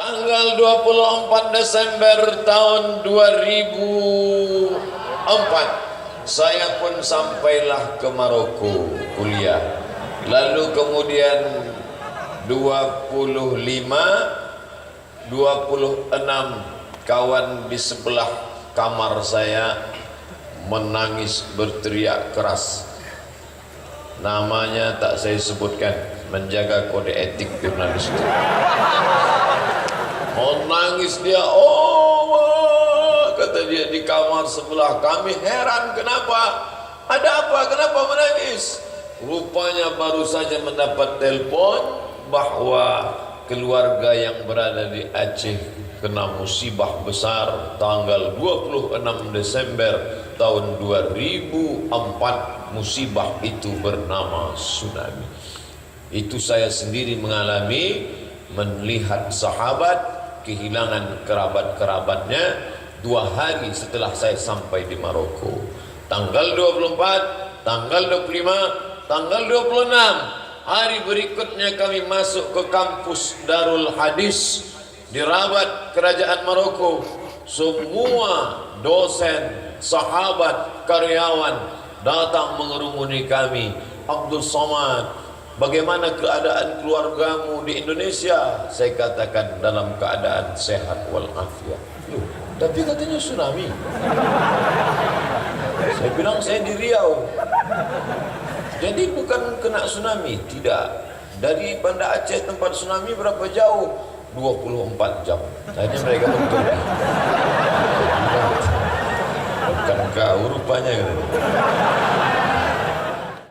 Tanggal 24 Desember tahun 2004 saya pun sampailah ke Maroko kuliah. Lalu kemudian 26 kawan di sebelah kamar saya menangis berteriak keras. Namanya tak saya sebutkan, menjaga kode etik jurnalistik. Menangis dia, oh kata dia di kamar sebelah. Kami heran, kenapa? Ada apa? Kenapa menangis? Rupanya baru saja mendapat telepon bahwa keluarga yang berada di Aceh kena musibah besar tanggal 26 Desember tahun 2004. Musibah itu bernama tsunami. Itu saya sendiri mengalami, melihat sahabat kehilangan kerabat-kerabatnya 2 hari setelah saya sampai di Maroko. Tanggal 24, tanggal 25, tanggal 26, hari berikutnya kami masuk ke kampus Darul Hadis di Rabat, Kerajaan Maroko. Semua dosen, sahabat, karyawan datang mengerumuni kami. Abdul Somad, bagaimana keadaan keluargamu di Indonesia? Saya katakan dalam keadaan sehat walafiat. Loh, tapi katanya tsunami. Saya bilang saya di Riau. Jadi bukan kena tsunami, tidak. Dari Banda Aceh tempat tsunami berapa jauh? 24 jam. Tanya mereka betul. Bukan kau rupanya.